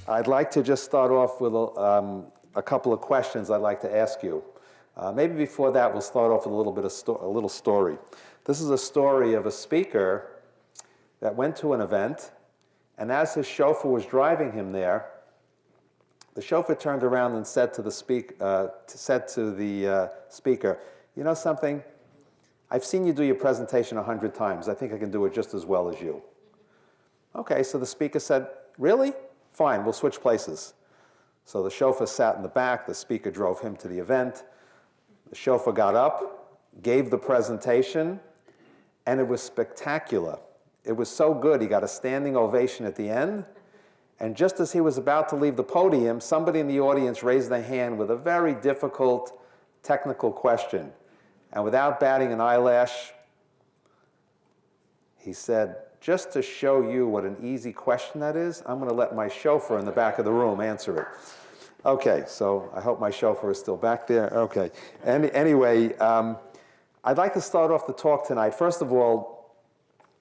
I'd like to just start off with a couple of questions I'd like to ask you. Maybe before that, we'll start off with a little bit of a little story. This is a story of a speaker that went to an event, and as his chauffeur was driving him there, the chauffeur turned around and said to the speaker, "You know something? I've seen you do your presentation 100 times. I think I can do it just as well as you." Okay, so the speaker said, "Really? Fine, we'll switch places." So the chauffeur sat in the back, the speaker drove him to the event. The chauffeur got up, gave the presentation, and it was spectacular. It was so good, he got a standing ovation at the end. And just as he was about to leave the podium, somebody in the audience raised their hand with a very difficult technical question. And without batting an eyelash, he said, "Just to show you what an easy question that is, I'm going to let my chauffeur in the back of the room answer it." Okay, so I hope my chauffeur is still back there. Okay. Anyway, I'd like to start off the talk tonight. First of all,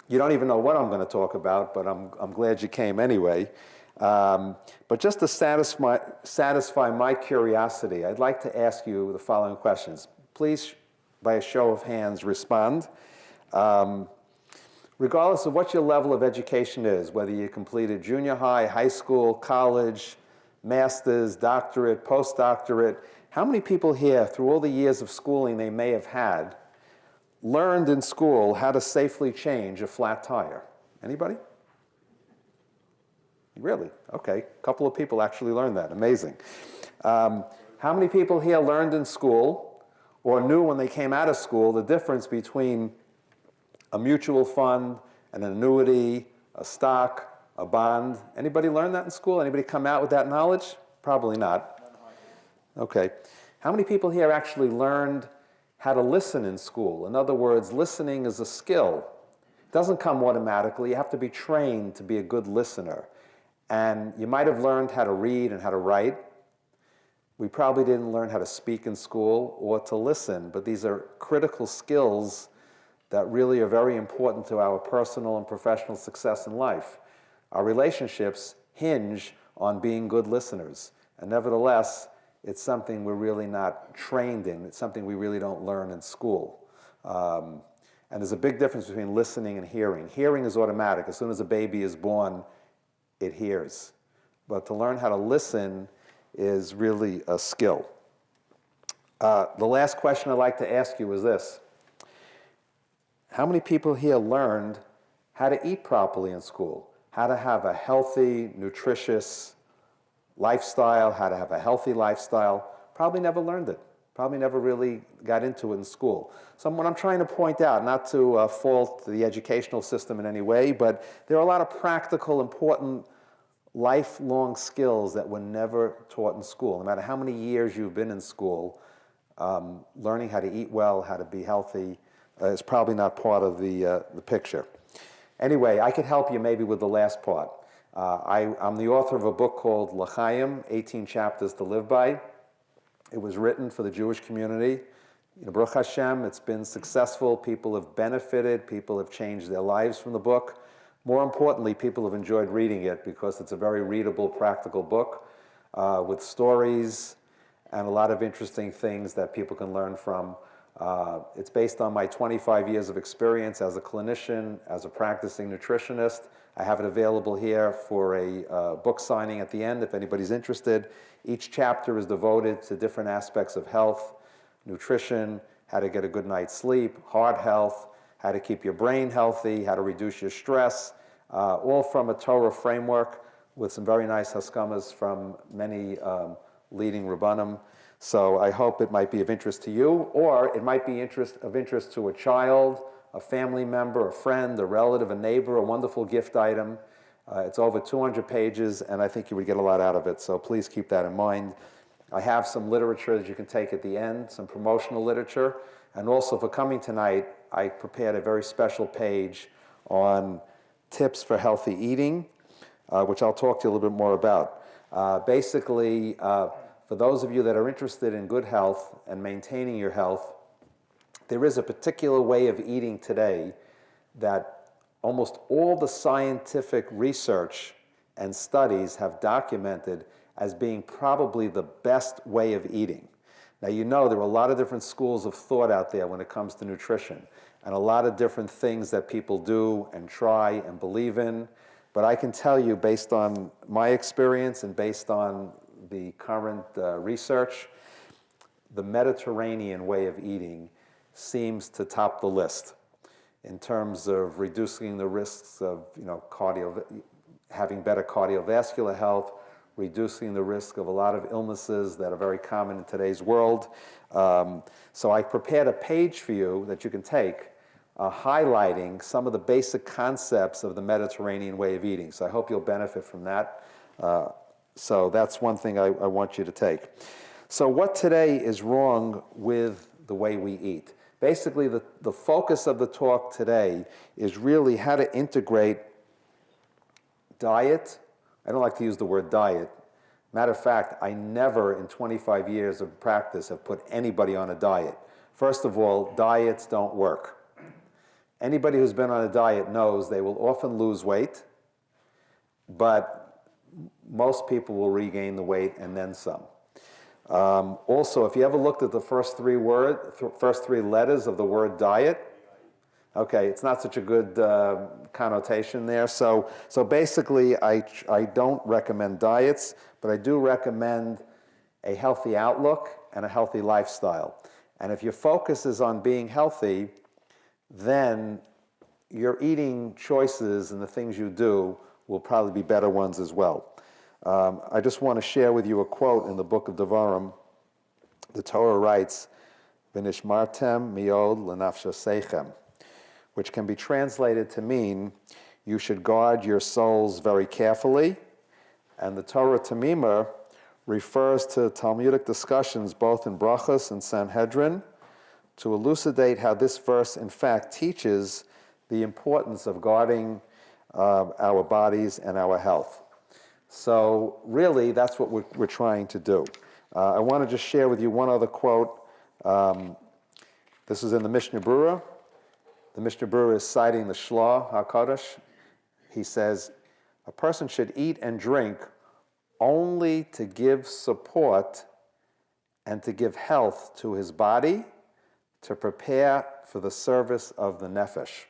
you don't even know what I'm going to talk about, but I'm glad you came anyway. But just to satisfy my curiosity, I'd like to ask you the following questions. Please, by a show of hands, respond. Regardless of what your level of education is, whether you completed junior high, high school, college, master's, doctorate, postdoctorate, how many people here, through all the years of schooling they may have had, learned in school how to safely change a flat tire? Anybody? Really? Okay. A couple of people actually learned that. Amazing. How many people here learned in school or knew when they came out of school the difference between a mutual fund, an annuity, a stock, a bond? Anybody learn that in school? Anybody come out with that knowledge? Probably not. Okay. How many people here actually learned how to listen in school? In other words, listening is a skill. It doesn't come automatically. You have to be trained to be a good listener. And you might have learned how to read and how to write. We probably didn't learn how to speak in school or to listen, but these are critical skills that really are very important to our personal and professional success in life. Our relationships hinge on being good listeners, and nevertheless, it's something we're really not trained in. It's something we really don't learn in school. And there's a big difference between listening and hearing. Hearing is automatic. As soon as a baby is born, it hears. But to learn how to listen is really a skill. The last question I'd like to ask you is this. How many people here learned how to eat properly in school? How to have a healthy, nutritious lifestyle, how to have a healthy lifestyle? Probably never learned it. Probably never really got into it in school. So what I'm trying to point out, not to fault the educational system in any way, but there are a lot of practical, important, lifelong skills that were never taught in school. No matter how many years you've been in school, learning how to eat well, how to be healthy, is probably not part of the picture. Anyway, I could help you maybe with the last part. I'm the author of a book called L'chaim, 18 Chapters to Live By. It was written for the Jewish community. Baruch Hashem, it's been successful. People have benefited. People have changed their lives from the book. More importantly, people have enjoyed reading it because it's a very readable, practical book with stories and a lot of interesting things that people can learn from. It's based on my 25 years of experience as a clinician, as a practicing nutritionist. I have it available here for a book signing at the end if anybody's interested. Each chapter is devoted to different aspects of health, nutrition, how to get a good night's sleep, heart health, how to keep your brain healthy, how to reduce your stress, all from a Torah framework with some very nice haskamas from many leading Rabbanim. So I hope it might be of interest to you, or it might be of interest to a child, a family member, a friend, a relative, a neighbor, a wonderful gift item. It's over 200 pages, and I think you would get a lot out of it, so please keep that in mind. I have some literature that you can take at the end, some promotional literature, and also for coming tonight, I prepared a very special page on tips for healthy eating, which I'll talk to you a little bit more about. Basically, for those of you that are interested in good health and maintaining your health, there is a particular way of eating today that almost all the scientific research and studies have documented as being probably the best way of eating. Now, you know there are a lot of different schools of thought out there when it comes to nutrition, and a lot of different things that people do and try and believe in. But I can tell you, based on my experience and based on the current research, the Mediterranean way of eating seems to top the list in terms of reducing the risks of, having better cardiovascular health, reducing the risk of a lot of illnesses that are very common in today's world. So I prepared a page for you that you can take highlighting some of the basic concepts of the Mediterranean way of eating. So I hope you'll benefit from that. So that's one thing I want you to take. So what today is wrong with the way we eat? Basically, the focus of the talk today is really how to integrate diet. I don't like to use the word diet. Matter of fact, I never in 25 years of practice have put anybody on a diet. First of all, diets don't work. Anybody who's been on a diet knows they will often lose weight, but most people will regain the weight and then some. Also, if you ever looked at the first three letters of the word diet, okay, it's not such a good connotation there. So basically, I don't recommend diets, but I do recommend a healthy outlook and a healthy lifestyle. And if your focus is on being healthy, then your eating choices and the things you do will probably be better ones as well. I just want to share with you a quote in the book of Devarim. The Torah writes, "V'nishmartem miod lenafshosechem," which can be translated to mean, you should guard your souls very carefully. And the Torah Tamima refers to Talmudic discussions both in Brachos and Sanhedrin to elucidate how this verse, in fact, teaches the importance of guarding our bodies and our health. So really, that's what we're trying to do. I want to just share with you one other quote. This is in the Mishnah Berurah. The Mishnah Berurah is citing the Shlah HaKadosh. He says, a person should eat and drink only to give support and to give health to his body, to prepare for the service of the nefesh.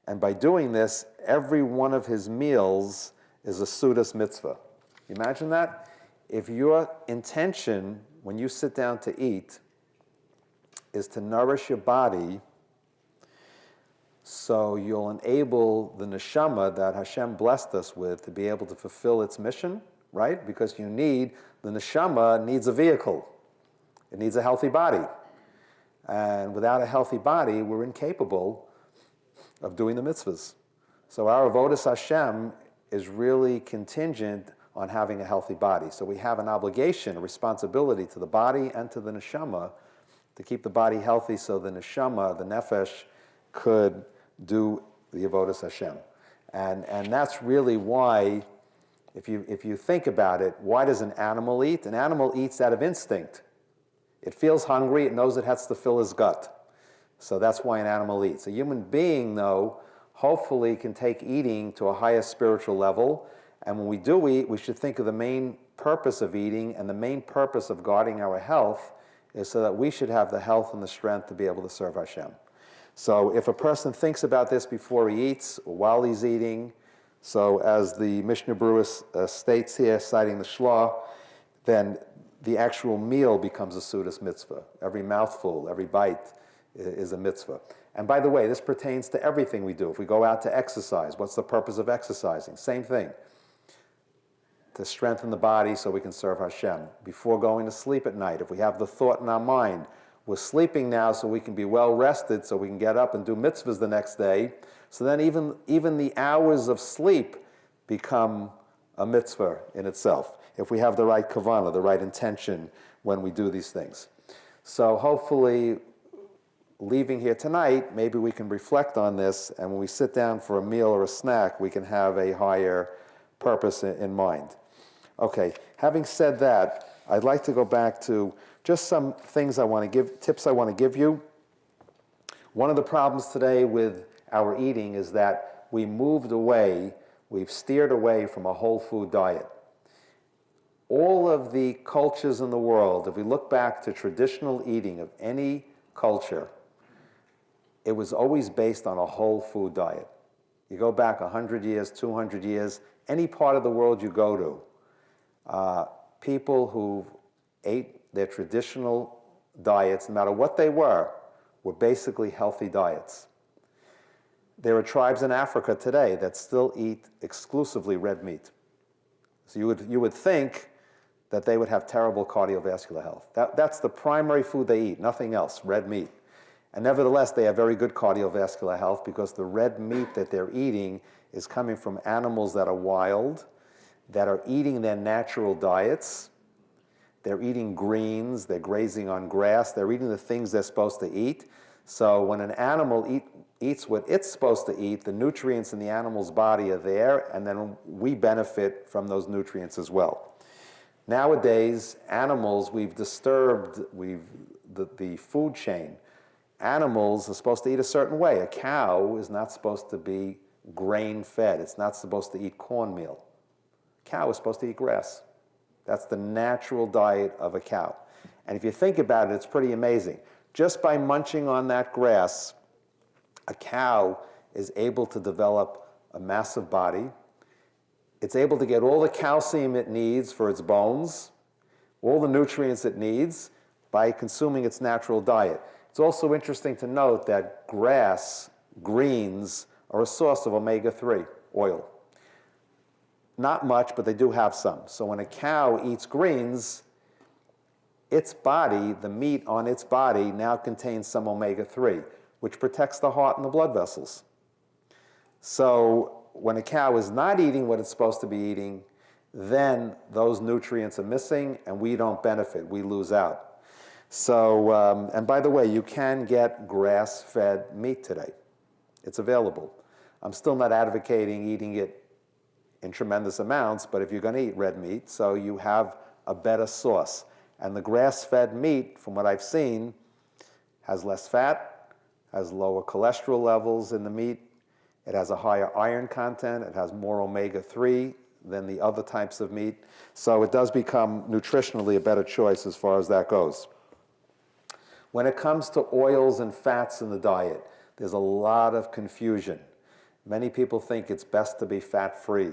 And by doing this, every one of his meals is a Sudas mitzvah. Imagine that? If your intention when you sit down to eat is to nourish your body so you'll enable the neshama that Hashem blessed us with to be able to fulfill its mission, right? Because the neshama needs a vehicle. It needs a healthy body. And without a healthy body, we're incapable of doing the mitzvahs. So our avodas Hashem is really contingent on having a healthy body. So we have an obligation, a responsibility to the body and to the neshama to keep the body healthy so the neshama, the nefesh, could do the avodas Hashem. And that's really why, if you think about it, why does an animal eat? An animal eats out of instinct. It feels hungry, it knows it has to fill his gut. So that's why an animal eats. A human being, though, hopefully can take eating to a higher spiritual level. And when we do eat, we should think of the main purpose of eating, and the main purpose of guarding our health is so that we should have the health and the strength to be able to serve Hashem. So if a person thinks about this before he eats or while he's eating, so as the Mishnah Berurah states here, citing the Shlah, then the actual meal becomes a Sudas mitzvah. Every mouthful, every bite is a mitzvah. And by the way, this pertains to everything we do. If we go out to exercise, what's the purpose of exercising? Same thing. To strengthen the body so we can serve Hashem. Before going to sleep at night, if we have the thought in our mind, we're sleeping now so we can be well rested, so we can get up and do mitzvahs the next day. So then even the hours of sleep become a mitzvah in itself, if we have the right kavanah, the right intention when we do these things. So hopefully, leaving here tonight, maybe we can reflect on this, and when we sit down for a meal or a snack, we can have a higher purpose in mind. Okay, having said that, I'd like to go back to just some things tips I want to give you. One of the problems today with our eating is that we moved away We've steered away from a whole food diet. All of the cultures in the world, if we look back to traditional eating of any culture, it was always based on a whole food diet. You go back 100 years, 200 years, any part of the world you go to, people who ate their traditional diets, no matter what they were basically healthy diets. There are tribes in Africa today that still eat exclusively red meat. So you would think that they would have terrible cardiovascular health. That's the primary food they eat, nothing else, red meat. And nevertheless, they have very good cardiovascular health because the red meat that they're eating is coming from animals that are wild, that are eating their natural diets. They're eating greens, they're grazing on grass, they're eating the things they're supposed to eat. So when an animal eats what it's supposed to eat, the nutrients in the animal's body are there, and then we benefit from those nutrients as well. Nowadays, animals, we've disturbed the food chain. Animals are supposed to eat a certain way. A cow is not supposed to be grain-fed. It's not supposed to eat cornmeal. A cow is supposed to eat grass. That's the natural diet of a cow. And if you think about it, it's pretty amazing. Just by munching on that grass, a cow is able to develop a massive body. It's able to get all the calcium it needs for its bones, all the nutrients it needs by consuming its natural diet. It's also interesting to note that grass, greens, are a source of omega-3 oil. Not much, but they do have some. So when a cow eats greens, its body, the meat on its body, now contains some omega-3, which protects the heart and the blood vessels. So when a cow is not eating what it's supposed to be eating, then those nutrients are missing and we don't benefit, we lose out. So, and by the way, you can get grass-fed meat today. It's available. I'm still not advocating eating it in tremendous amounts, but if you're going to eat red meat, so you have a better source. And the grass-fed meat, from what I've seen, has less fat, has lower cholesterol levels in the meat, it has a higher iron content, it has more omega-3 than the other types of meat. So it does become nutritionally a better choice as far as that goes. When it comes to oils and fats in the diet, there's a lot of confusion. Many people think it's best to be fat-free.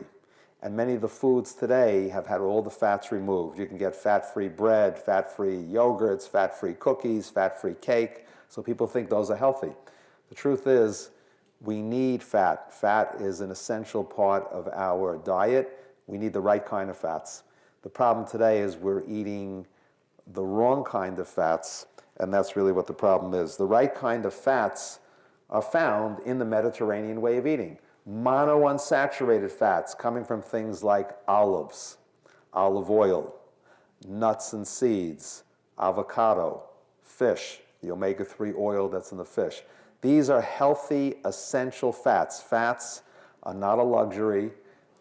And many of the foods today have had all the fats removed. You can get fat-free bread, fat-free yogurts, fat-free cookies, fat-free cake. So people think those are healthy. The truth is, we need fat. Fat is an essential part of our diet. We need the right kind of fats. The problem today is we're eating the wrong kind of fats, and that's really what the problem is. The right kind of fats are found in the Mediterranean way of eating. Monounsaturated fats coming from things like olives, olive oil, nuts and seeds, avocado, fish, the omega-3 oil that's in the fish. These are healthy, essential fats. Fats are not a luxury.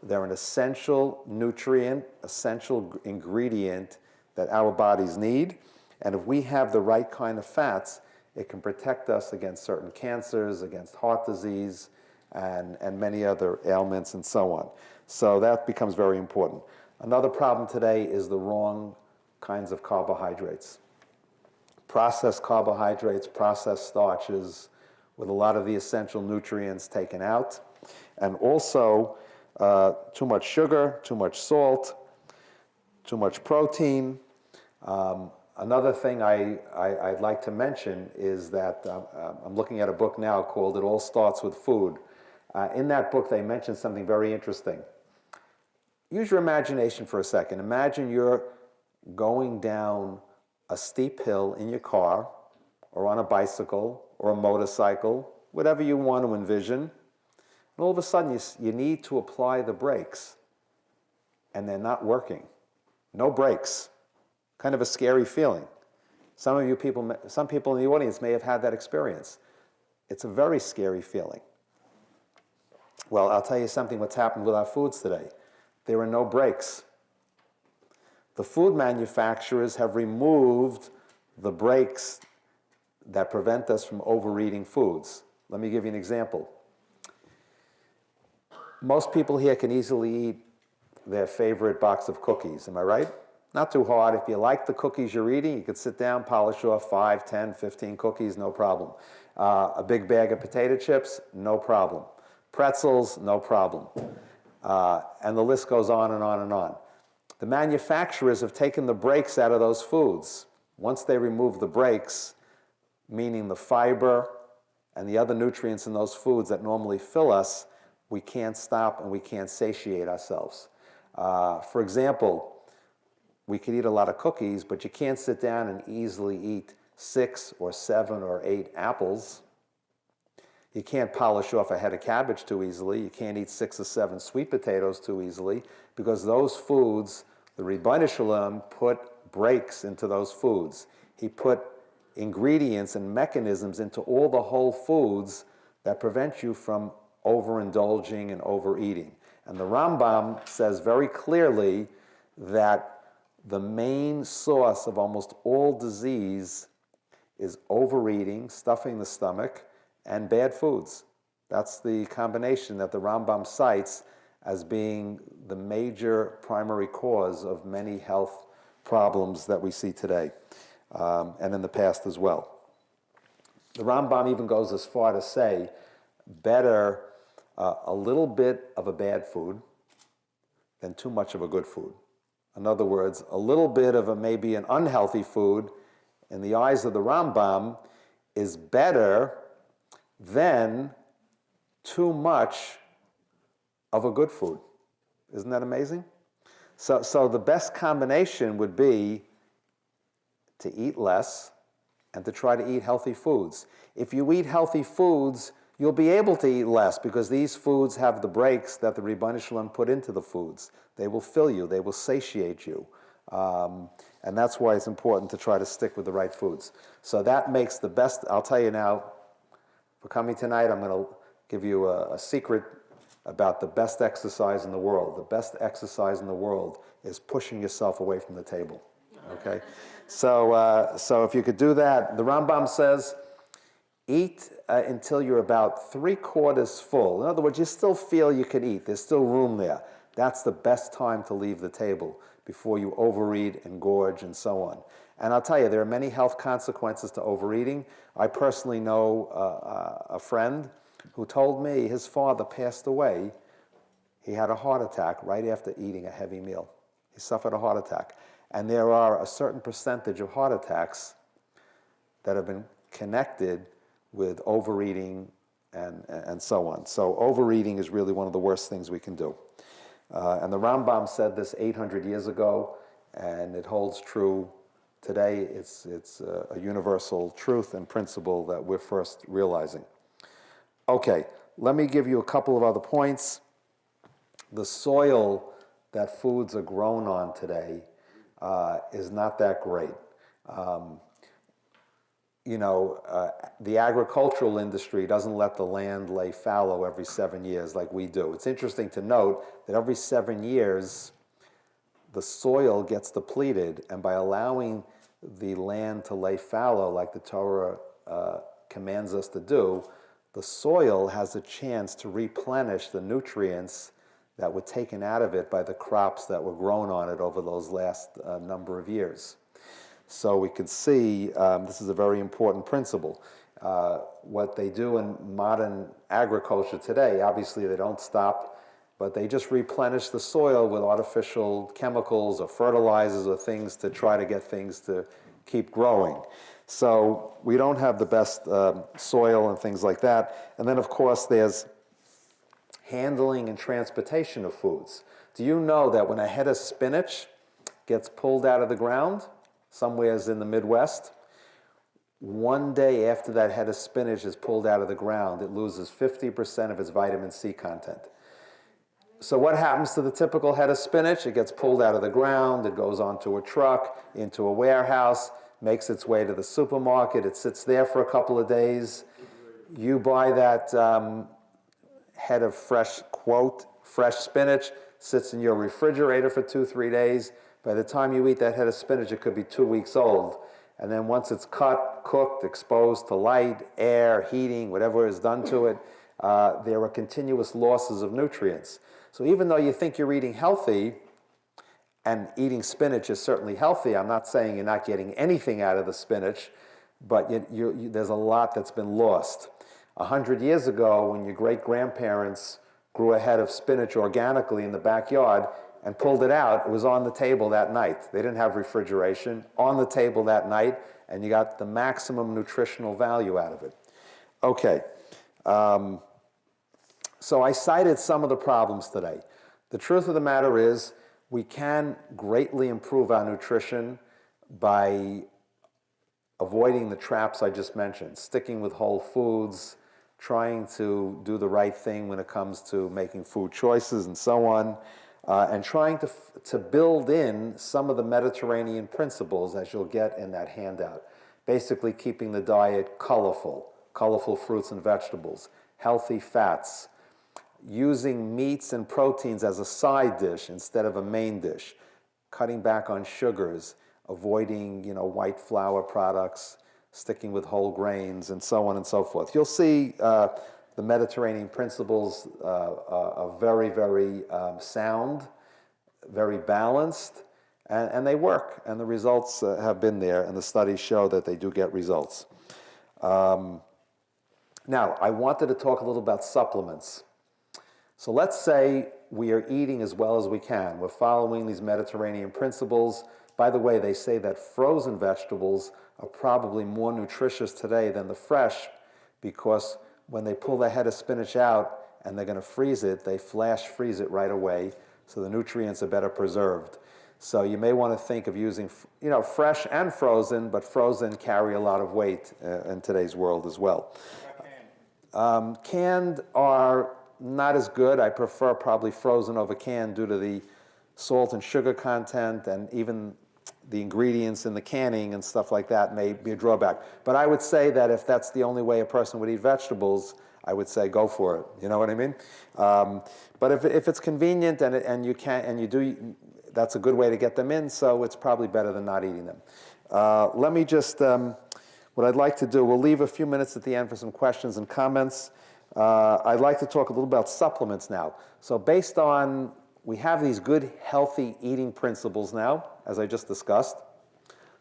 They're an essential nutrient, essential ingredient that our bodies need. And if we have the right kind of fats, it can protect us against certain cancers, against heart disease, and many other ailments and so on. So that becomes very important. Another problem today is the wrong kinds of carbohydrates. Processed carbohydrates, processed starches, with a lot of the essential nutrients taken out. And also too much sugar, too much salt, too much protein. Another thing I'd like to mention is that I'm looking at a book now called It All Starts With Food. In that book, they mention something very interesting. Use your imagination for a second. Imagine you're going down a steep hill in your car, or on a bicycle, or a motorcycle, whatever you want to envision. And all of a sudden, you need to apply the brakes, and they're not working. No brakes. Kind of a scary feeling. Some people in the audience may have had that experience. It's a very scary feeling. Well, I'll tell you something what's happened with our foods today. There are no brakes. The food manufacturers have removed the brakes that prevent us from overeating foods. Let me give you an example. Most people here can easily eat their favorite box of cookies, am I right? Not too hard. If you like the cookies you're eating, you could sit down, polish off 5, 10, 15 cookies, no problem. A big bag of potato chips, no problem. Pretzels, no problem. And the list goes on and on and on. The manufacturers have taken the breaks out of those foods. Once they remove the breaks, meaning the fiber and the other nutrients in those foods that normally fill us, we can't stop and we can't satiate ourselves. For example, we could eat a lot of cookies, but you can't sit down and easily eat 6 or 7 or 8 apples. You can't polish off a head of cabbage too easily. You can't eat 6 or 7 sweet potatoes too easily, because those foods, the Rebbeinu Shalom put breaks into those foods. He put ingredients and mechanisms into all the whole foods that prevent you from overindulging and overeating. And the Rambam says very clearly that the main source of almost all disease is overeating, stuffing the stomach, and bad foods. That's the combination that the Rambam cites as being the major primary cause of many health problems that we see today, and in the past as well. The Rambam even goes as far to say, better a little bit of a bad food than too much of a good food. In other words, a little bit of a maybe an unhealthy food in the eyes of the Rambam is better than too much of a good food. Isn't that amazing? So the best combination would be to eat less and to try to eat healthy foods. If you eat healthy foods, you'll be able to eat less, because these foods have the breaks that the Rebbeinu Shalom put into the foods. They will fill you. They will satiate you. And that's why it's important to try to stick with the right foods. So that makes the best. I'll tell you now, for coming tonight, I'm going to give you a secret about the best exercise in the world. The best exercise in the world is pushing yourself away from the table. Okay? So if you could do that, the Rambam says, eat until you're about 3/4 full. In other words, you still feel you can eat. There's still room there. That's the best time to leave the table before you overeat and gorge and so on. And I'll tell you, there are many health consequences to overeating. I personally know a friend who told me his father passed away. He had a heart attack right after eating a heavy meal. He suffered a heart attack. And there are a certain percentage of heart attacks that have been connected with overeating and so on. So overeating is really one of the worst things we can do. And the Rambam said this 800 years ago, and it holds true today. It's a universal truth and principle that we're first realizing. Okay, let me give you a couple of other points. The soil that foods are grown on today is not that great. The agricultural industry doesn't let the land lay fallow every 7 years like we do. It's interesting to note that every 7 years, the soil gets depleted, and by allowing the land to lay fallow like the Torah commands us to do, the soil has a chance to replenish the nutrients that were taken out of it by the crops that were grown on it over those last number of years. So we can see this is a very important principle. What they do in modern agriculture today, obviously they don't stop, but they just replenish the soil with artificial chemicals or fertilizers or things to try to get things to keep growing. So we don't have the best soil and things like that. And then, of course, there's handling and transportation of foods. Do you know that when a head of spinach gets pulled out of the ground, somewheres in the Midwest, one day after that head of spinach is pulled out of the ground, it loses 50% of its vitamin C content. So what happens to the typical head of spinach? It gets pulled out of the ground, it goes onto a truck, into a warehouse, makes its way to the supermarket, it sits there for a couple of days. You buy that head of fresh spinach, sits in your refrigerator for 2-3 days. By the time you eat that head of spinach, it could be 2 weeks old. And then once it's cut, cooked, exposed to light, air, heating, whatever is done to it, there are continuous losses of nutrients. So even though you think you're eating healthy, and eating spinach is certainly healthy, I'm not saying you're not getting anything out of the spinach, but there's a lot that's been lost. 100 years ago, when your great-grandparents grew a head of spinach organically in the backyard and pulled it out, it was on the table that night. They didn't have refrigeration, on the table that night, and you got the maximum nutritional value out of it. Okay, so I cited some of the problems today. The truth of the matter is, we can greatly improve our nutrition by avoiding the traps I just mentioned, sticking with whole foods, trying to do the right thing when it comes to making food choices and so on, and trying to build in some of the Mediterranean principles, as you'll get in that handout. Basically keeping the diet colorful fruits and vegetables, healthy fats, using meats and proteins as a side dish instead of a main dish, cutting back on sugars, avoiding white flour products, sticking with whole grains, and so on and so forth. You'll see the Mediterranean principles are very, very sound, very balanced, and they work, and the results have been there, and the studies show that they do get results. Now, I wanted to talk a little about supplements. So let's say we are eating as well as we can. We're following these Mediterranean principles. By the way, they say that frozen vegetables are probably more nutritious today than the fresh, because when they pull the head of spinach out and they're going to freeze it, they flash freeze it right away, so the nutrients are better preserved. So you may want to think of using fresh and frozen, but frozen carry a lot of weight in today's world as well. Canned are not as good. I prefer probably frozen over canned due to the salt and sugar content, and even the ingredients in the canning and stuff like that may be a drawback. But I would say that if that's the only way a person would eat vegetables, I would say go for it. You know what I mean? But if it's convenient and you do, that's a good way to get them in. So it's probably better than not eating them. Let me just what I'd like to do. We'll leave a few minutes at the end for some questions and comments. I'd like to talk a little about supplements now. So based on, we have these good, healthy eating principles now, as I just discussed.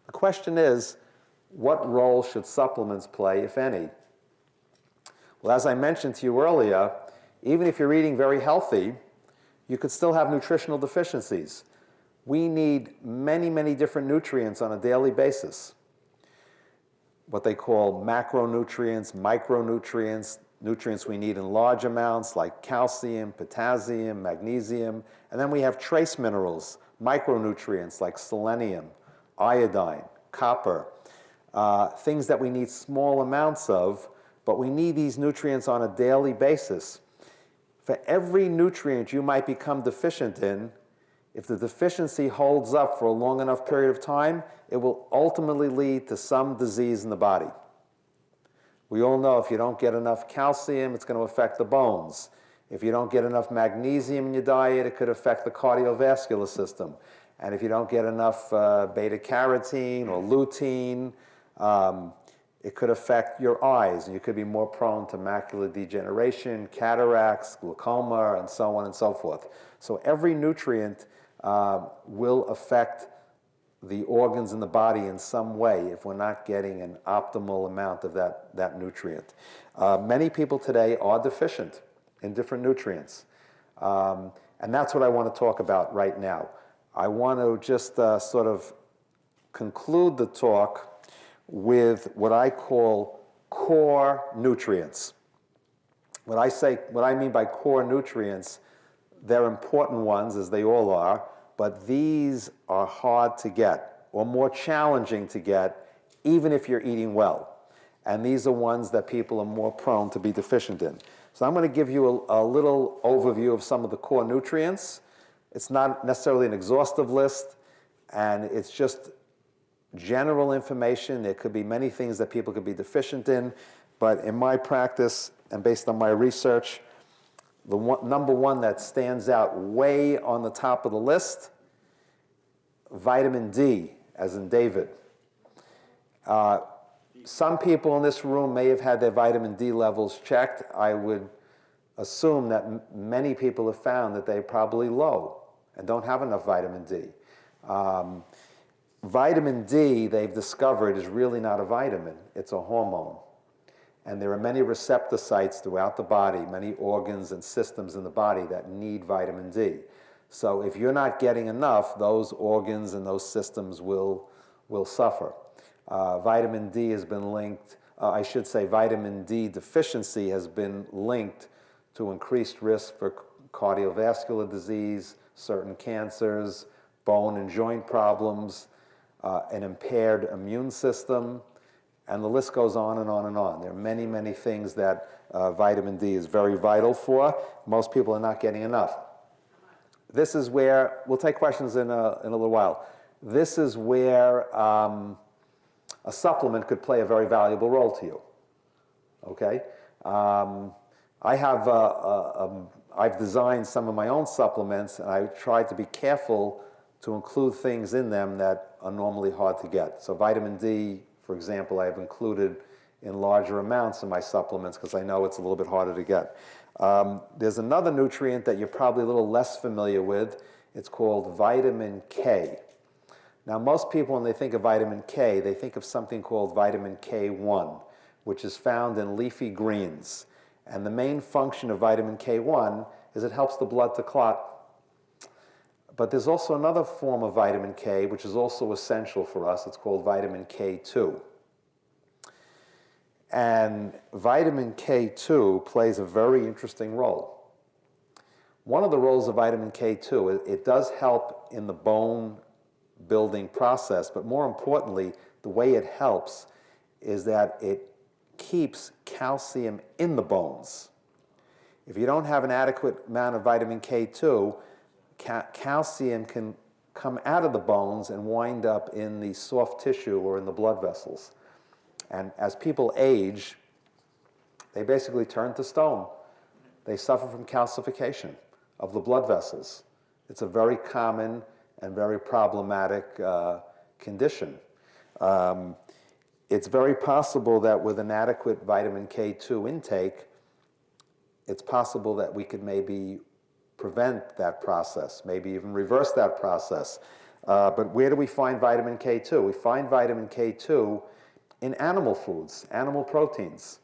The question is, what role should supplements play, if any? Well, as I mentioned to you earlier, even if you're eating very healthy, you could still have nutritional deficiencies. We need many, many different nutrients on a daily basis. What they call macronutrients, micronutrients, nutrients we need in large amounts like calcium, potassium, magnesium, and then we have trace minerals, micronutrients like selenium, iodine, copper, things that we need small amounts of, but we need these nutrients on a daily basis. For every nutrient you might become deficient in, if the deficiency holds up for a long enough period of time, it will ultimately lead to some disease in the body. We all know if you don't get enough calcium, it's going to affect the bones. If you don't get enough magnesium in your diet, it could affect the cardiovascular system. And if you don't get enough beta-carotene or lutein, it could affect your eyes, and you could be more prone to macular degeneration, cataracts, glaucoma, and so on and so forth. So every nutrient will affect the organs in the body in some way if we're not getting an optimal amount of that nutrient. Many people today are deficient in different nutrients. And that's what I want to talk about right now. I want to just sort of conclude the talk with what I call core nutrients. What I mean by core nutrients, they're important ones, as they all are, but these are hard to get or more challenging to get even if you're eating well. And these are ones that people are more prone to be deficient in. So I'm going to give you a little overview of some of the core nutrients. It's not necessarily an exhaustive list, and it's just general information. There could be many things that people could be deficient in, but in my practice and based on my research, the number one that stands out way on the top of the list, vitamin D, as in David. Some people in this room may have had their vitamin D levels checked. I would assume that many people have found that they're probably low and don't have enough vitamin D. Vitamin D, they've discovered, is really not a vitamin, it's a hormone. And there are many receptor sites throughout the body, many organs and systems in the body that need vitamin D. So if you're not getting enough, those organs and those systems will suffer. Vitamin D has been linked, vitamin D deficiency has been linked to increased risk for cardiovascular disease, certain cancers, bone and joint problems, an impaired immune system, and the list goes on and on and on. There are many, many things that vitamin D is very vital for. Most people are not getting enough. This is where, we'll take questions in a little while. This is where a supplement could play a very valuable role to you, okay? I've designed some of my own supplements, and I tried to be careful to include things in them that are normally hard to get. So vitamin D, for example, I've included in larger amounts in my supplements because I know it's a little bit harder to get. There's another nutrient that you're probably a little less familiar with. It's called vitamin K. Now, most people, when they think of vitamin K, they think of something called vitamin K1, which is found in leafy greens. And the main function of vitamin K1 is it helps the blood to clot. But there's also another form of vitamin K, which is also essential for us. It's called vitamin K2. And vitamin K2 plays a very interesting role. One of the roles of vitamin K2, it does help in the bone building process, but more importantly, the way it helps is that it keeps calcium in the bones. If you don't have an adequate amount of vitamin K2, calcium can come out of the bones and wind up in the soft tissue or in the blood vessels. And as people age, they basically turn to stone. They suffer from calcification of the blood vessels. It's a very common and very problematic condition. It's very possible that with an adequate vitamin K2 intake, it's possible that we could maybe prevent that process, maybe even reverse that process. But where do we find vitamin K2? We find vitamin K2 in animal foods, animal proteins.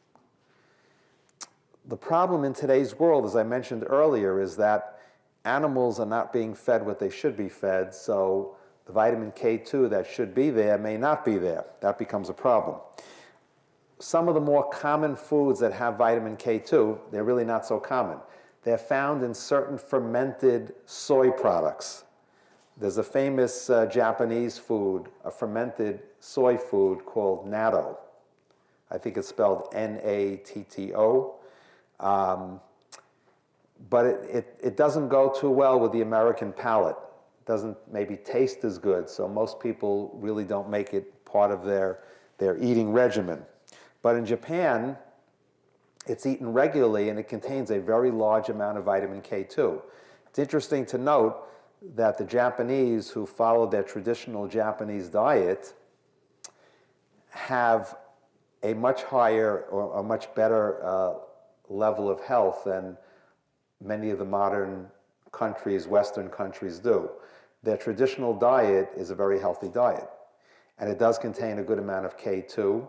The problem in today's world, as I mentioned earlier, is that animals are not being fed what they should be fed, so the vitamin K2 that should be there may not be there. That becomes a problem. Some of the more common foods that have vitamin K2, they're really not so common. They're found in certain fermented soy products. There's a famous Japanese food, a fermented soy food called natto. I think it's spelled N-A-T-T-O. But it doesn't go too well with the American palate. It doesn't maybe taste as good, so most people really don't make it part of their eating regimen. But in Japan, it's eaten regularly, and it contains a very large amount of vitamin K2. It's interesting to note that the Japanese who follow their traditional Japanese diet have a much higher or a much better level of health than many of the modern countries, Western countries, do. Their traditional diet is a very healthy diet, and it does contain a good amount of K2,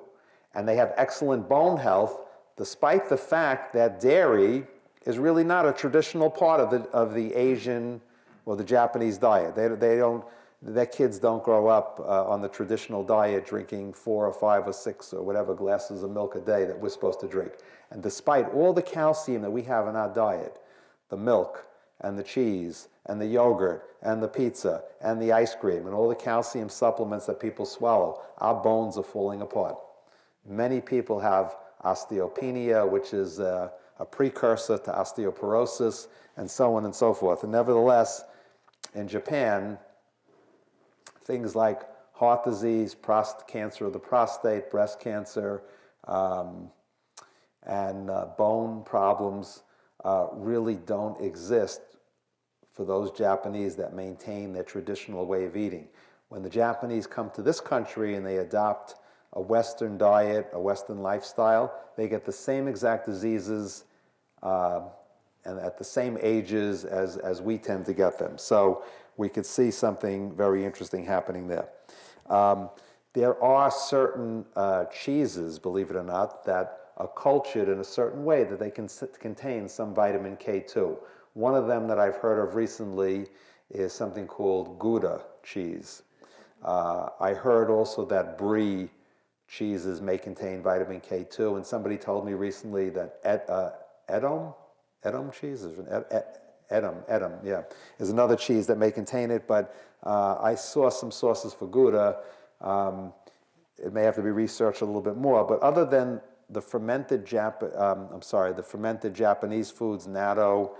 and they have excellent bone health, despite the fact that dairy is really not a traditional part of the Asian or the Japanese diet. Their kids don't grow up on the traditional diet drinking 4 or 5 or 6 or whatever glasses of milk a day that we're supposed to drink. And despite all the calcium that we have in our diet, the milk and the cheese and the yogurt and the pizza and the ice cream and all the calcium supplements that people swallow, our bones are falling apart. Many people have osteopenia, which is a precursor to osteoporosis, and so on and so forth. And nevertheless, in Japan, things like heart disease, cancer of the prostate, breast cancer, and bone problems really don't exist for those Japanese that maintain their traditional way of eating. When the Japanese come to this country and they adopt a Western diet, a Western lifestyle, they get the same exact diseases and at the same ages as we tend to get them. So we could see something very interesting happening there. There are certain cheeses, believe it or not, that are cultured in a certain way that they can contain some vitamin K2. One of them that I've heard of recently is something called Gouda cheese. I heard also that Brie cheeses may contain vitamin K2, and somebody told me recently that Edam cheese is another cheese that may contain it, but I saw some sources for Gouda. It may have to be researched a little bit more, but other than the fermented the fermented Japanese foods, natto,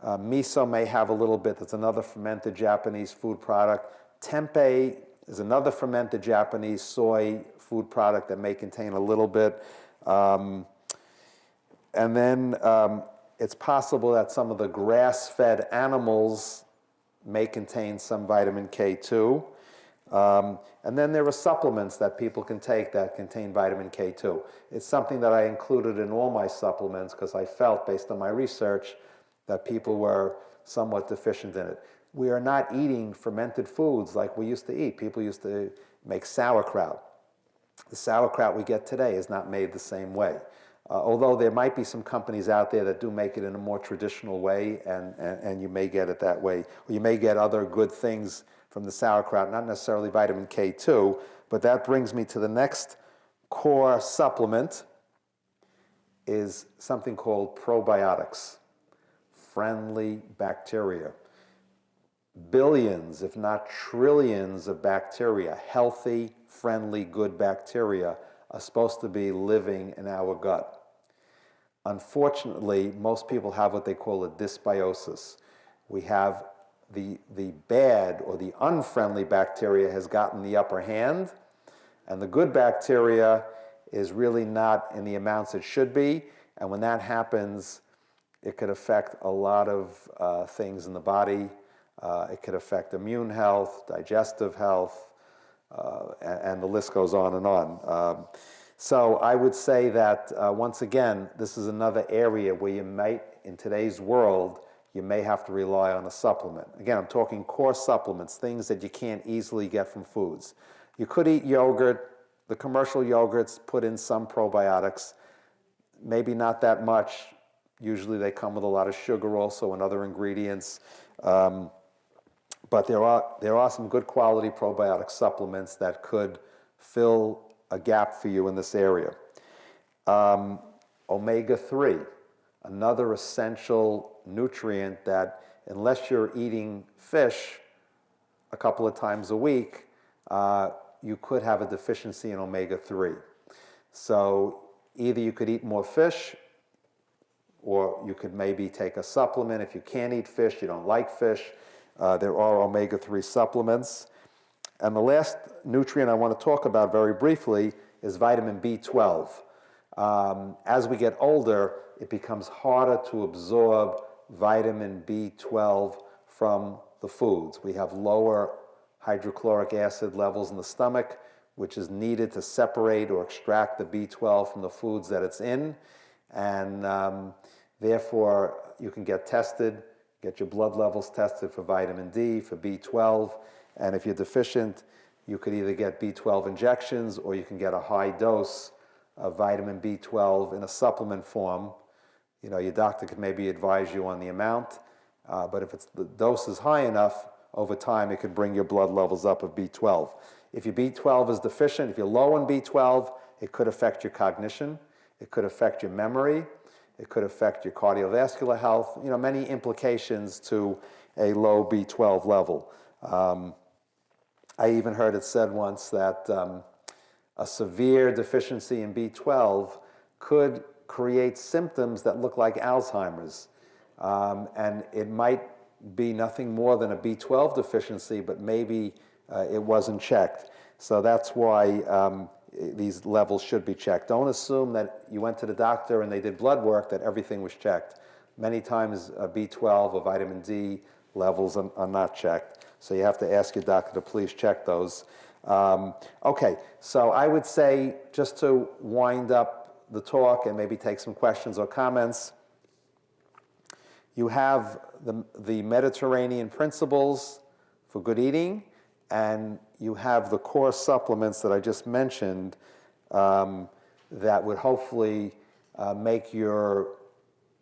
miso may have a little bit. That's another fermented Japanese food product. Tempeh is another fermented Japanese soy food product that may contain a little bit. And then it's possible that some of the grass-fed animals may contain some vitamin K2. And then there are supplements that people can take that contain vitamin K2. It's something that I included in all my supplements because I felt, based on my research, that people were somewhat deficient in it. We are not eating fermented foods like we used to eat. People used to make sauerkraut. The sauerkraut we get today is not made the same way. Although there might be some companies out there that do make it in a more traditional way, and you may get it that way. Or you may get other good things from the sauerkraut, not necessarily vitamin K2, but that brings me to the next core supplement is something called probiotics, friendly bacteria. Billions, if not trillions of bacteria, healthy, friendly, good bacteria, are supposed to be living in our gut. Unfortunately, most people have what they call a dysbiosis. We have the bad or the unfriendly bacteria has gotten the upper hand, and the good bacteria is really not in the amounts it should be. And when that happens, it could affect a lot of things in the body. It could affect immune health, digestive health, and the list goes on and on. So I would say that, once again, this is another area where you might, in today's world, you may have to rely on a supplement. Again, I'm talking core supplements, things that you can't easily get from foods. You could eat yogurt. The commercial yogurts put in some probiotics, maybe not that much. Usually they come with a lot of sugar also and other ingredients. But there are some good quality probiotic supplements that could fill a gap for you in this area. Omega-3, another essential nutrient that, unless you're eating fish a couple of times a week, you could have a deficiency in omega-3. So either you could eat more fish, or you could maybe take a supplement. If you can't eat fish, you don't like fish, there are omega-3 supplements. And the last nutrient I want to talk about very briefly is vitamin B12. As we get older, it becomes harder to absorb vitamin B12 from the foods. We have lower hydrochloric acid levels in the stomach, which is needed to separate or extract the B12 from the foods that it's in. And therefore, you can get tested, get your blood levels tested for vitamin D, for B12. And if you're deficient, you could either get B12 injections or you can get a high dose of vitamin B12 in a supplement form. You know, your doctor could maybe advise you on the amount, but if the dose is high enough, over time it could bring your blood levels up of B12. If your B12 is deficient, if you're low on B12, it could affect your cognition, it could affect your memory, it could affect your cardiovascular health, you know, many implications to a low B12 level. I even heard it said once that a severe deficiency in B12 could create symptoms that look like Alzheimer's. And it might be nothing more than a B12 deficiency, but maybe it wasn't checked. So that's why these levels should be checked. Don't assume that you went to the doctor and they did blood work that everything was checked. Many times B12 or vitamin D levels are not checked. So you have to ask your doctor to please check those. Okay, so I would say, just to wind up the talk and maybe take some questions or comments, You have the Mediterranean principles for good eating, and you have the core supplements that I just mentioned that would hopefully make your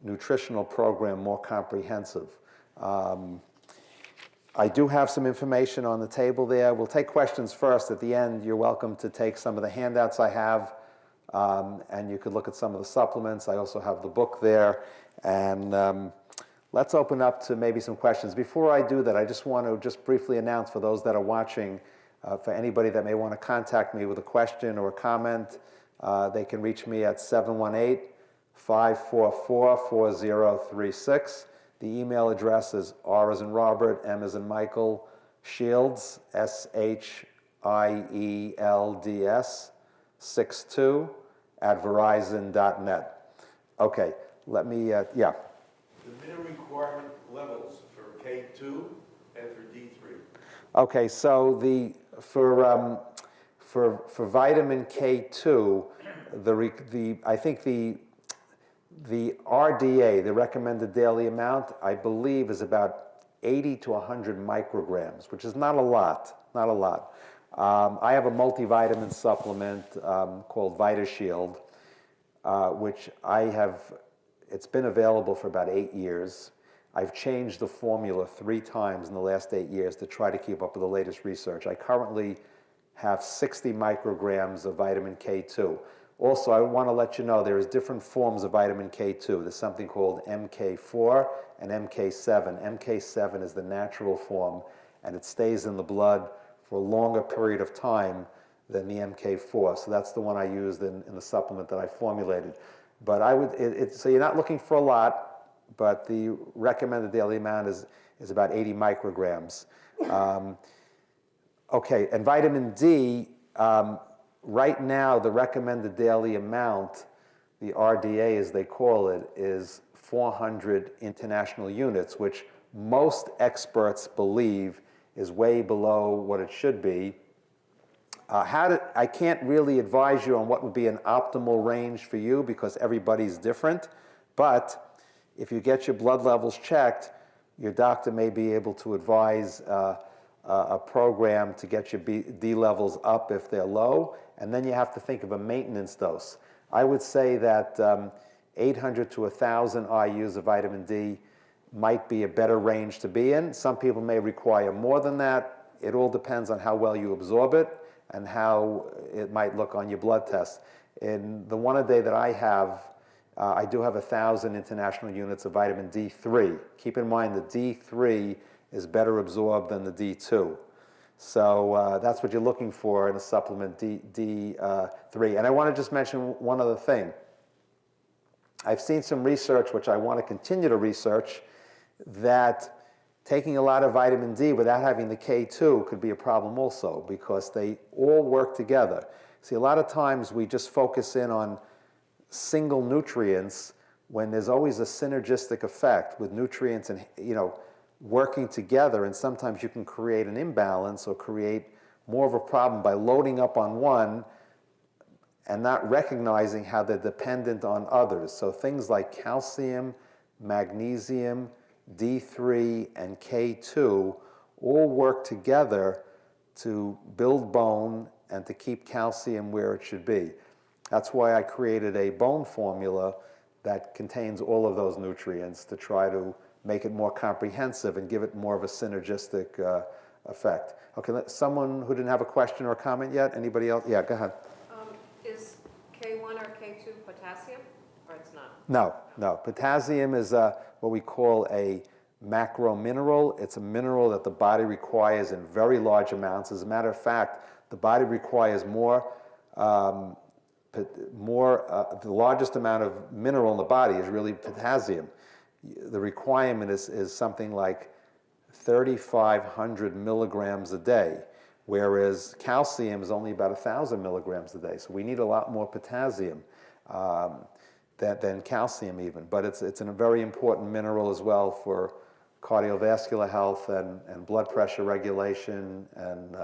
nutritional program more comprehensive. I do have some information on the table there. We'll take questions first. At the end, you're welcome to take some of the handouts I have, and you could look at some of the supplements. I also have the book there. And let's open up to maybe some questions. Before I do that, I just want to just briefly announce for those that are watching, for anybody that may want to contact me with a question or a comment, they can reach me at 718-544-4036. The email address is R as in Robert, M as in Michael, Shields, SHIELDS, 62 at verizon.net. Okay, let me, yeah. The minimum requirement levels for K2 and for D3. Okay, so for vitamin K2, I think the RDA, the recommended daily amount, I believe is about 80 to 100 micrograms, which is not a lot, not a lot. I have a multivitamin supplement called Vitae Shield, which it's been available for about 8 years. I've changed the formula 3 times in the last 8 years to try to keep up with the latest research. I currently have 60 micrograms of vitamin K2. Also, I want to let you know there's different forms of vitamin K2. There's something called MK4 and MK7. MK7 is the natural form, and it stays in the blood for a longer period of time than the MK4. So that's the one I used in the supplement that I formulated. But so you're not looking for a lot, but the recommended daily amount is about 80 micrograms. Okay, and vitamin D, right now the recommended daily amount, the RDA as they call it, is 400 international units, which most experts believe is way below what it should be. I can't really advise you on what would be an optimal range for you because everybody's different, but if you get your blood levels checked, your doctor may be able to advise a program to get your D levels up if they're low, and then you have to think of a maintenance dose. I would say that 800 to 1,000 IUs of vitamin D might be a better range to be in. Some people may require more than that. It all depends on how well you absorb it and how it might look on your blood tests. In the one-a-day that I have, I do have 1,000 international units of vitamin D3. Keep in mind the D3 is better absorbed than the D2. So that's what you're looking for in a supplement, D3. And I want to just mention one other thing. I've seen some research, which I want to continue to research, that taking a lot of vitamin D without having the K2 could be a problem also because they all work together. See, a lot of times we just focus in on single nutrients when there's always a synergistic effect with nutrients and, working together, and sometimes you can create an imbalance or create more of a problem by loading up on one and not recognizing how they're dependent on others. So things like calcium, magnesium, D3, and K2 all work together to build bone and to keep calcium where it should be. That's why I created a bone formula that contains all of those nutrients to try to make it more comprehensive and give it more of a synergistic effect. Okay, someone who didn't have a question or a comment yet? Anybody else? Yeah, go ahead. Is K1 or K2 potassium, or it's not? No. Potassium is what we call a macro mineral. It's a mineral that the body requires in very large amounts. As a matter of fact, the body requires the largest amount of mineral in the body is really potassium. The requirement is something like 3,500 milligrams a day, whereas calcium is only about 1,000 milligrams a day. So we need a lot more potassium than calcium even. But it's a very important mineral as well for cardiovascular health and blood pressure regulation and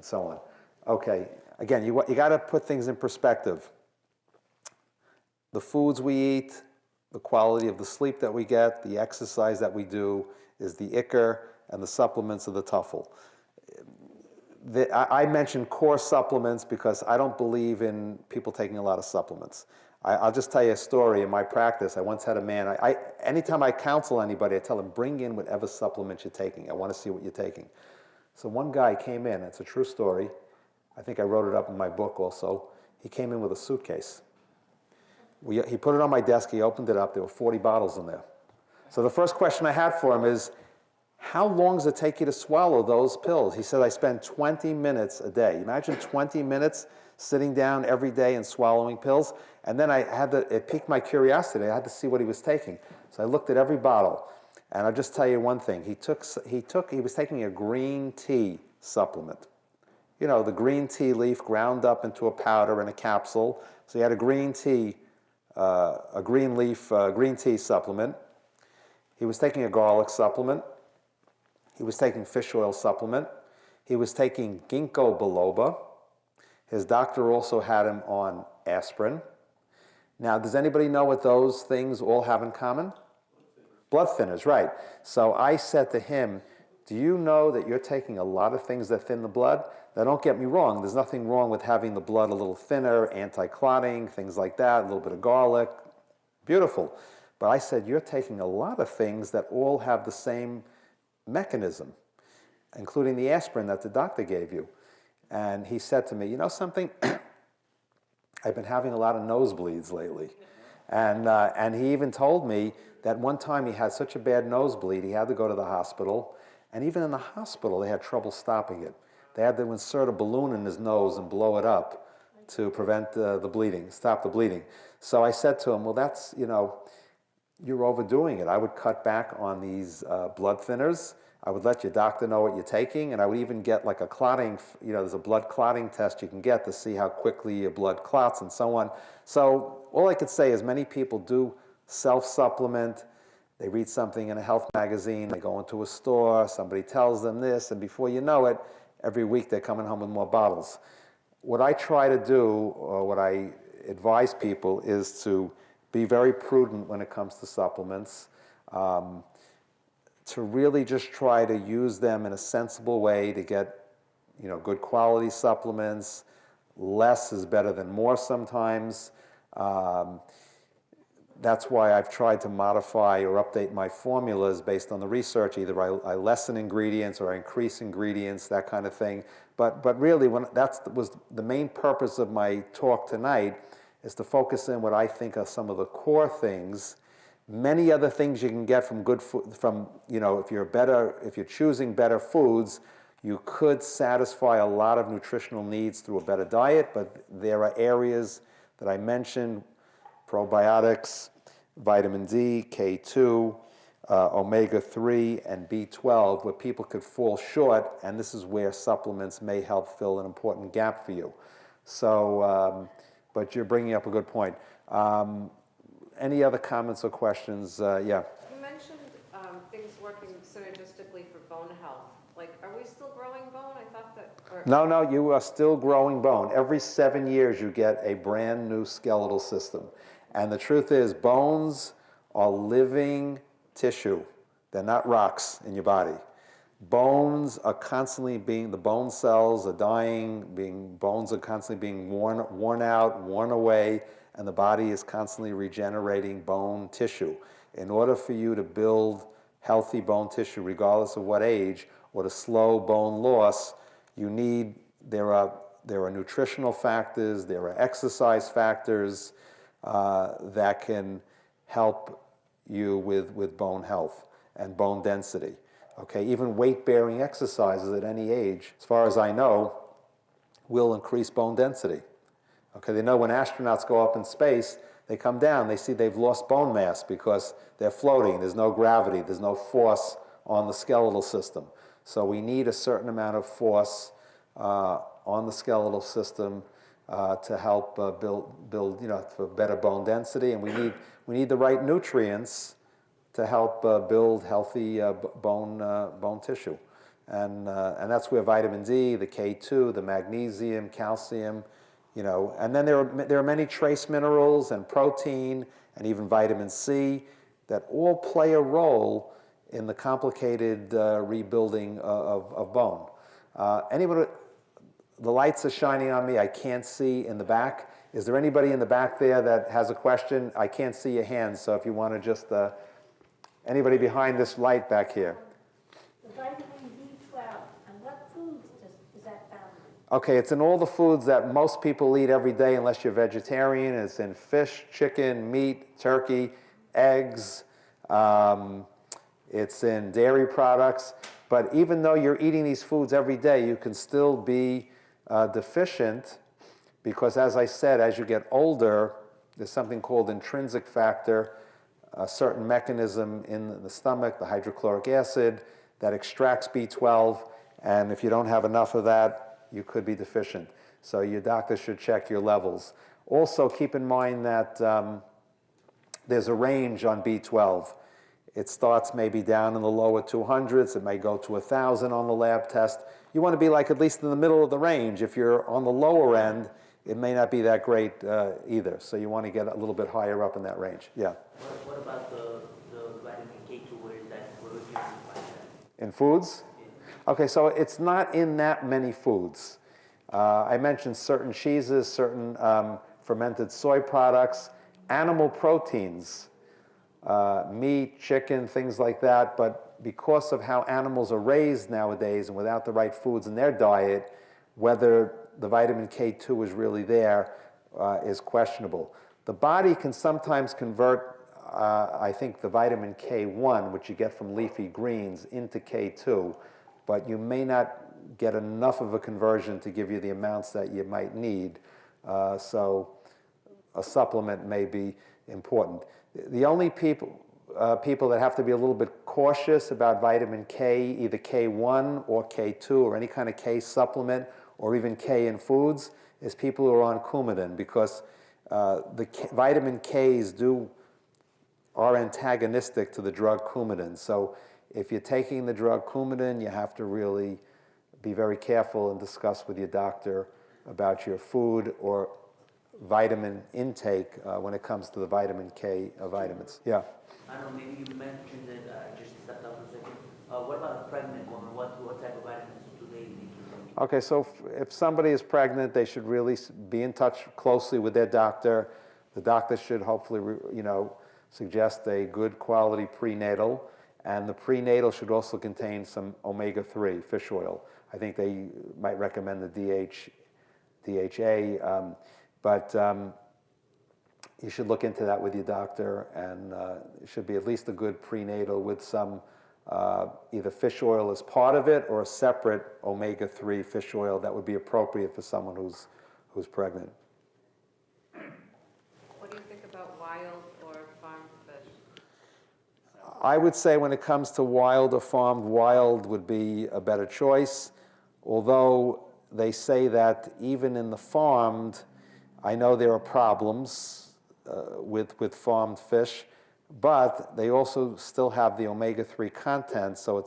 so on. Okay, again, you got to put things in perspective. The foods we eat, the quality of the sleep that we get, the exercise that we do, is the Iker, and the supplements are the Tuffle. I mentioned core supplements because I don't believe in people taking a lot of supplements. I'll just tell you a story. In my practice, I once had a man, anytime I counsel anybody, I tell them, bring in whatever supplement you're taking. I want to see what you're taking. So one guy came in, it's a true story. I think I wrote it up in my book also. He came in with a suitcase. He put it on my desk, he opened it up, there were 40 bottles in there. So the first question I had for him is, how long does it take you to swallow those pills? He said, I spend 20 minutes a day. Imagine 20 minutes sitting down every day and swallowing pills. And then it piqued my curiosity. I had to see what he was taking. So I looked at every bottle. And I'll just tell you one thing. He was taking a green tea supplement. You know, the green tea leaf ground up into a powder in a capsule. So he had a green tea supplement. He was taking a garlic supplement. He was taking fish oil supplement. He was taking ginkgo biloba. His doctor also had him on aspirin. Now, does anybody know what those things all have in common? Blood thinners, right. So I said to him, do you know that you're taking a lot of things that thin the blood? Now, don't get me wrong. There's nothing wrong with having the blood a little thinner, anti-clotting, things like that, a little bit of garlic. Beautiful. But I said, you're taking a lot of things that all have the same mechanism, including the aspirin that the doctor gave you. And he said to me, you know something? I've been having a lot of nosebleeds lately. And he even told me that one time he had such a bad nosebleed, he had to go to the hospital. And even in the hospital, they had trouble stopping it. They had to insert a balloon in his nose and blow it up to prevent the bleeding, stop the bleeding. So I said to him, well, that's, you're overdoing it. I would cut back on these blood thinners. I would let your doctor know what you're taking, and I would even get like a clotting, there's a blood clotting test you can get to see how quickly your blood clots and so on. So all I could say is many people do self-supplement. They read something in a health magazine, they go into a store, somebody tells them this, and before you know it, every week they're coming home with more bottles. What I try to do, or what I advise people, is to be very prudent when it comes to supplements, to really just try to use them in a sensible way to get, good quality supplements. Less is better than more sometimes. That's why I've tried to modify or update my formulas based on the research. Either I lessen ingredients or I increase ingredients, that kind of thing. But really, that was the main purpose of my talk tonight, is to focus in what I think are some of the core things. Many other things you can get from good food, if you're choosing better foods, you could satisfy a lot of nutritional needs through a better diet, but there are areas that I mentioned: probiotics, vitamin D, K2, omega-3, and B12, where people could fall short, and this is where supplements may help fill an important gap for you. So, but you're bringing up a good point. Any other comments or questions? Yeah. You mentioned things working synergistically for bone health. Like, are we still growing bone? I thought that... No, you are still growing bone. Every 7 years you get a brand new skeletal system. And the truth is, bones are living tissue. They're not rocks in your body. Bones are constantly the bone cells are dying, bones are constantly being worn out, worn away, and the body is constantly regenerating bone tissue. In order for you to build healthy bone tissue, regardless of what age, or to slow bone loss, there are nutritional factors, there are exercise factors that can help you with bone health and bone density. Okay, even weight-bearing exercises at any age, as far as I know, will increase bone density. Okay, they know when astronauts go up in space, they come down, they see they've lost bone mass because they're floating, there's no gravity, there's no force on the skeletal system. So we need a certain amount of force on the skeletal system to help build, for better bone density, and we need the right nutrients to help build healthy bone tissue, and that's where vitamin D, the K2, the magnesium, calcium, And then there are many trace minerals and protein and even vitamin C that all play a role in the complicated rebuilding of bone. Anybody, the lights are shining on me. I can't see in the back. Is there anybody in the back there that has a question? I can't see your hands, so if you want to just, anybody behind this light back here? The vitamin B12, and what foods is that found in? Okay, it's in all the foods that most people eat every day unless you're vegetarian. It's in fish, chicken, meat, turkey, eggs. It's in dairy products. But even though you're eating these foods every day, you can still be deficient because, as I said, as you get older, there's something called intrinsic factor, a certain mechanism in the stomach, the hydrochloric acid, that extracts B12. And if you don't have enough of that, you could be deficient. So your doctor should check your levels. Also, keep in mind that there's a range on B12. It starts maybe down in the lower 200s. It may go to 1,000 on the lab test. You want to be like at least in the middle of the range. If you're on the lower end, it may not be that great either. So you want to get a little bit higher up in that range. Yeah. What about the vitamin K2? Where is that? Where would you find that? In foods? Yeah. Okay, so it's not in that many foods. I mentioned certain cheeses, certain fermented soy products, animal proteins, meat, chicken, things like that. But because of how animals are raised nowadays and without the right foods in their diet, whether the vitamin K2 is really there is questionable. The body can sometimes convert, I think, the vitamin K1, which you get from leafy greens, into K2, but you may not get enough of a conversion to give you the amounts that you might need. So a supplement may be important. The only people that have to be a little bit cautious about vitamin K, either K1 or K2 or any kind of K supplement or even K in foods, is people who are on Coumadin, because vitamin Ks are antagonistic to the drug Coumadin. So if you're taking the drug Coumadin, you have to really be very careful and discuss with your doctor about your food or vitamin intake when it comes to the vitamin K vitamins. Yeah. I know maybe you mentioned it, just stepped up for a second. What about a pregnant woman? What type of vitamins do they need to take? Okay, so if somebody is pregnant, they should really be in touch closely with their doctor. The doctor should hopefully, suggest a good quality prenatal, and the prenatal should also contain some omega-3 fish oil. I think they might recommend the DHA, but you should look into that with your doctor, and it should be at least a good prenatal with some either fish oil as part of it or a separate omega-3 fish oil that would be appropriate for someone who's pregnant. What do you think about wild or farm fish? I would say when it comes to wild or farmed, wild would be a better choice, although they say that even in the farmed, I know there are problems with farmed fish, but they also still have the omega-3 content, so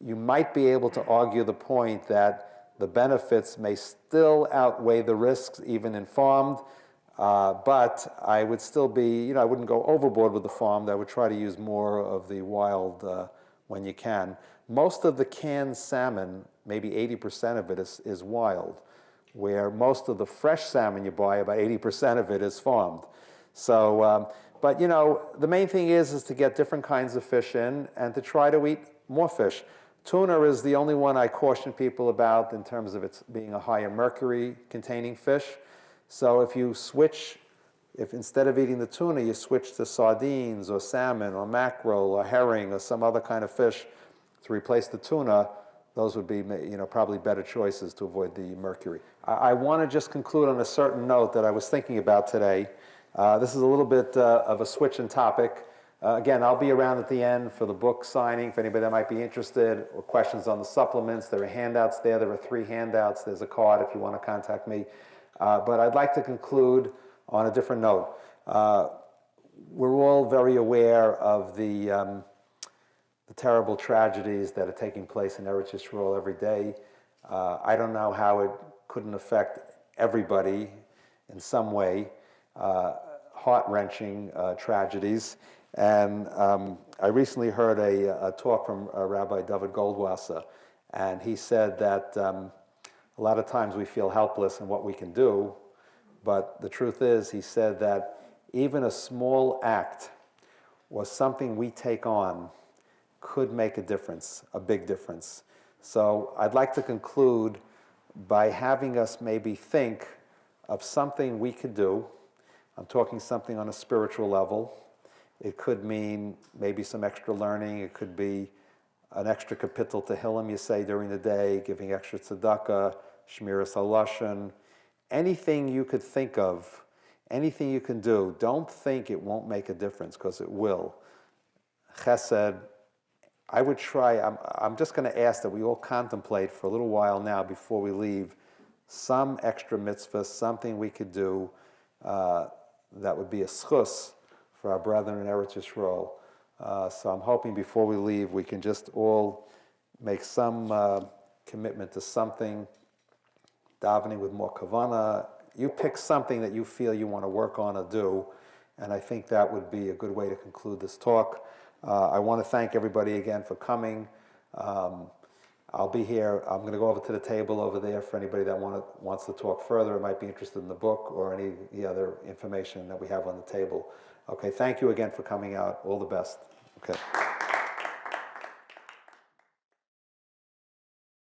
you might be able to argue the point that the benefits may still outweigh the risks even in farmed, but I would still be, I wouldn't go overboard with the farmed. I would try to use more of the wild when you can. Most of the canned salmon, maybe 80% of it is wild, where most of the fresh salmon you buy, about 80% of it is farmed. So, but the main thing is to get different kinds of fish in and to try to eat more fish. Tuna is the only one I caution people about in terms of its being a higher mercury containing fish. So if instead of eating the tuna, you switch to sardines or salmon or mackerel or herring or some other kind of fish to replace the tuna, those would be probably better choices to avoid the mercury. I want to just conclude on a certain note that I was thinking about today. This is a little bit of a switch in topic. Again, I'll be around at the end for the book signing for anybody that might be interested, or questions on the supplements. There are handouts there. There are 3 handouts. There's a card if you want to contact me. But I'd like to conclude on a different note. We're all very aware of the terrible tragedies that are taking place in Eretz Yisrael every day. I don't know how it couldn't affect everybody in some way, heart-wrenching tragedies. And I recently heard a talk from Rabbi David Goldwasser, and he said that a lot of times we feel helpless in what we can do, but the truth is, he said that even a small act or something we take on could make a difference, a big difference. So I'd like to conclude by having us maybe think of something we could do. I'm talking something on a spiritual level. It could mean maybe some extra learning. It could be an extra kapitel Tehillim you say during the day, giving extra tzedakah, shmiras halashon, anything you could think of, anything you can do. Don't think it won't make a difference, because it will. Chesed, I would try, I'm just going to ask that we all contemplate for a little while now before we leave some extra mitzvah, something we could do that would be a schus for our brethren in Eretz Yisrael. So I'm hoping before we leave we can just all make some commitment to something, davening with more kavanah. You pick something that you feel you want to work on or do, and I think that would be a good way to conclude this talk. I want to thank everybody again for coming. I'll be here. I'm going to go over to the table over there for anybody that wants to talk further or might be interested in the book or any of the other information that we have on the table. Okay, thank you again for coming out. All the best. Okay.